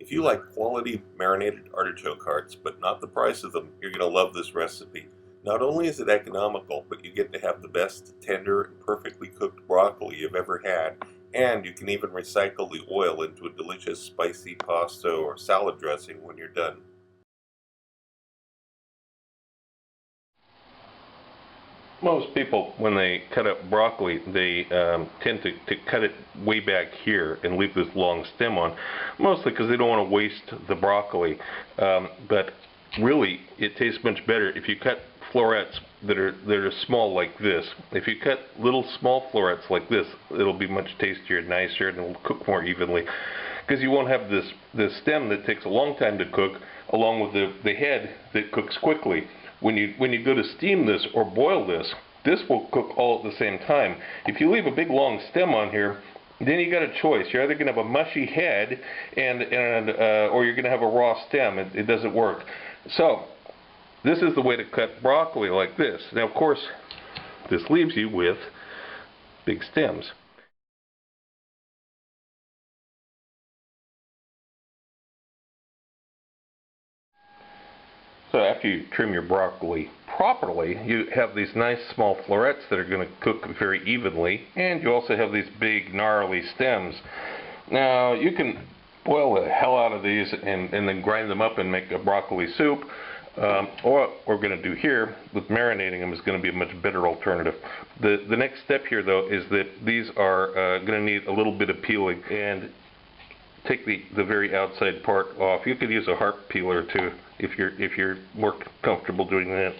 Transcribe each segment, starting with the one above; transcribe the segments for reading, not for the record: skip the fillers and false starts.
If you like quality marinated artichoke hearts, but not the price of them, you're going to love this recipe. Not only is it economical, but you get to have the best, tender, and perfectly cooked broccoli you've ever had, and you can even recycle the oil into a delicious spicy pasta or salad dressing when you're done. Most people, when they cut up broccoli, they tend to cut it way back here and leave this long stem on, mostly because they don't want to waste the broccoli. But really, it tastes much better if you cut florets that are small like this. If you cut little small florets like this, it'll be much tastier and nicer, and it'll cook more evenly. Because you won't have this stem that takes a long time to cook, along with the head that cooks quickly. When you go to steam this or boil this, this will cook all at the same time. If you leave a big long stem on here, then you got a choice. You're either going to have a mushy head or you're going to have a raw stem. It doesn't work. So this is the way to cut broccoli, like this. Now, of course, this leaves you with big stems. So after you trim your broccoli properly, you have these nice small florets that are going to cook very evenly, and you also have these big gnarly stems. Now you can boil the hell out of these and then grind them up and make a broccoli soup. Or what we're going to do here with marinating them is going to be a much better alternative. The next step here, though, is that these are going to need a little bit of peeling, and take the very outside part off. You could use a heart peeler too if you're more comfortable doing that.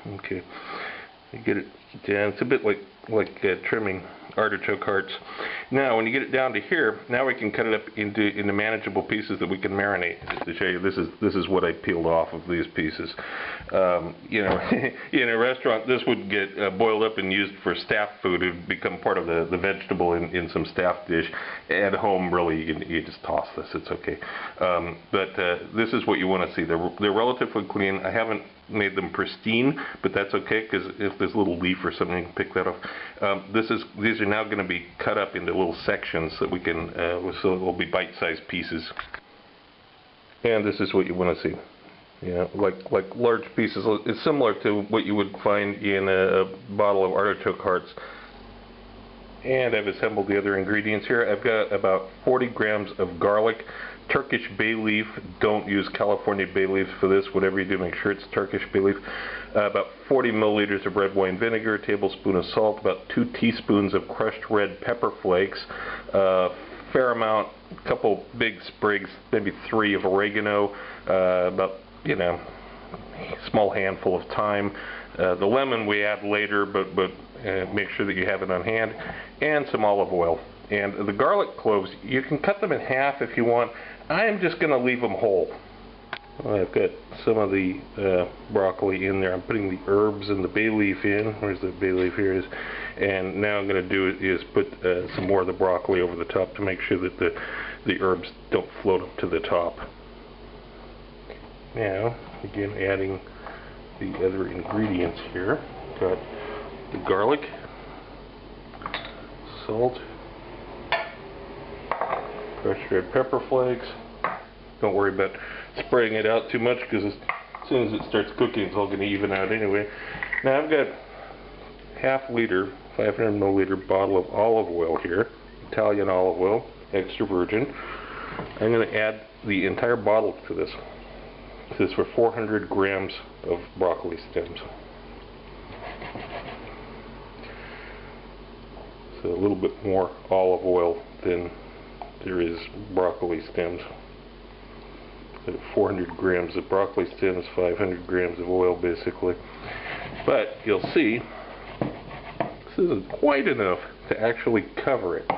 Okay, you get it down. It's a bit like trimming artichoke hearts. Now, when you get it down to here, now we can cut it up into manageable pieces that we can marinate. Just to show you, this is what I peeled off of these pieces. You know, in a restaurant, this would get boiled up and used for staff food. It would become part of the vegetable in some staff dish. At home, really, you just toss this. It's okay. But this is what you want to see. They're relatively clean. I haven't made them pristine, but that's okay, because if there's a little leaf or something, you can pick that off. These are now going to be cut up into little sections that we can, so it will be bite-sized pieces. And this is what you want to see. Yeah, like large pieces. It's similar to what you would find in a bottle of artichoke hearts. And I've assembled the other ingredients here. I've got about 40 grams of garlic, Turkish bay leaf. Don't use California bay leaf for this. Whatever you do, make sure it's Turkish bay leaf. About 40 milliliters of red wine vinegar, a tablespoon of salt, about 2 teaspoons of crushed red pepper flakes, fair amount, a couple big sprigs, maybe 3 of oregano, about, you know, a small handful of thyme. The lemon we add later, but make sure that you have it on hand, and some olive oil. And the garlic cloves, you can cut them in half if you want. I'm just going to leave them whole. I've got some of the broccoli in there. I'm putting the herbs and the bay leaf in. Where's the bay leaf? Here it is. And now I'm going to do is put some more of the broccoli over the top to make sure that the herbs don't float up to the top. Now, again, adding the other ingredients here. Got the garlic, salt, crushed red pepper flakes. Don't worry about spraying it out too much, because as soon as it starts cooking, it's all going to even out anyway. Now I've got half liter, 500 milliliter bottle of olive oil here, Italian olive oil, extra virgin. I'm going to add the entire bottle to this. This is for 400 grams of broccoli stems. So a little bit more olive oil than there is broccoli stems. So 400 grams of broccoli stems, 500 grams of oil basically. But you'll see, this isn't quite enough to actually cover it.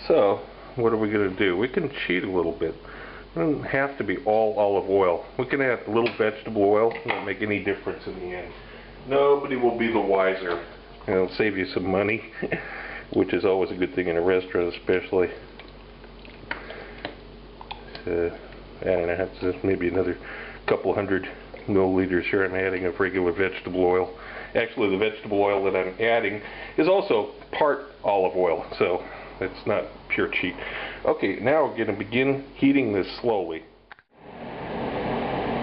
So what are we going to do? We can cheat a little bit. It doesn't have to be all olive oil. We can add a little vegetable oil. It won't make any difference in the end. Nobody will be the wiser. It'll save you some money, which is always a good thing in a restaurant, especially. So, I don't know, that's maybe another couple hundred milliliters here I'm adding of regular vegetable oil. Actually, the vegetable oil that I'm adding is also part olive oil, so it's not pure cheat. Okay, now we're going to begin heating this slowly.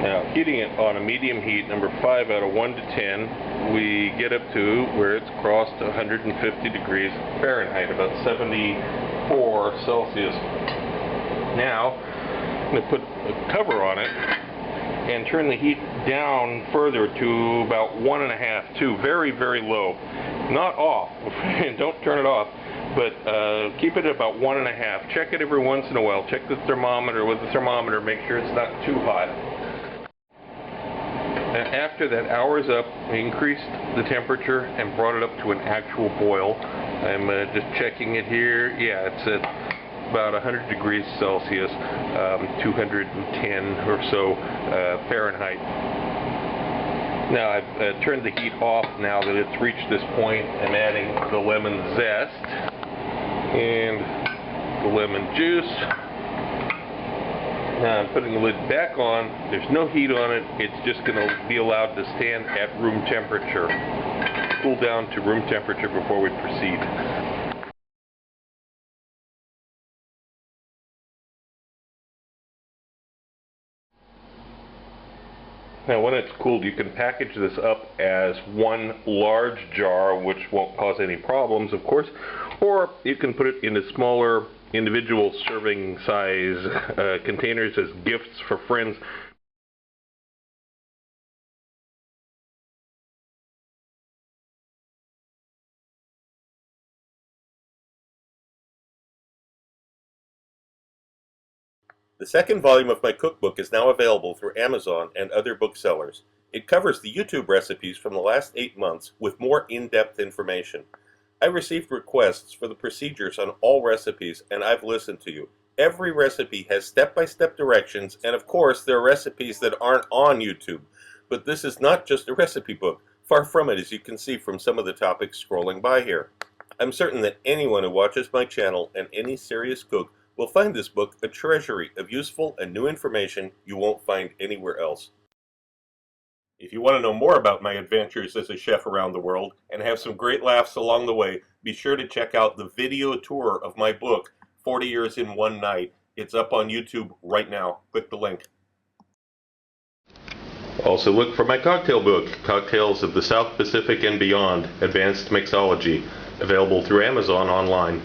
Now, heating it on a medium heat, number 5 out of 1 to 10, we get up to where it's crossed 150 degrees Fahrenheit, about 74 Celsius. Now, I'm going to put a cover on it and turn the heat down further to about 1.5, 2, very, very low. Not off, don't turn it off, but keep it at about 1.5. Check it every once in a while. Check the thermometer with the thermometer, make sure it's not too hot. After that hour's up, we increased the temperature and brought it up to an actual boil. I'm just checking it here. Yeah, it's at about 100 degrees Celsius, 210 or so Fahrenheit. Now I've turned the heat off now that it's reached this point. I'm adding the lemon zest and the lemon juice. Now I'm putting the lid back on. There's no heat on it. It's just going to be allowed to stand at room temperature. Cool down to room temperature before we proceed. Now when it's cooled, you can package this up as one large jar, which won't cause any problems, of course, or you can put it into smaller individual serving size containers as gifts for friends. The second volume of my cookbook is now available through Amazon and other booksellers. It covers the YouTube recipes from the last 8 months with more in-depth information. I received requests for the procedures on all recipes, and I've listened to you. Every recipe has step-by-step directions, and of course there are recipes that aren't on YouTube. But this is not just a recipe book. Far from it, as you can see from some of the topics scrolling by here. I'm certain that anyone who watches my channel and any serious cook will find this book a treasury of useful and new information you won't find anywhere else. If you want to know more about my adventures as a chef around the world and have some great laughs along the way, be sure to check out the video tour of my book, 40 Years in One Night. It's up on YouTube right now. Click the link. Also look for my cocktail book, Cocktails of the South Pacific and Beyond, Advanced Mixology, available through Amazon online.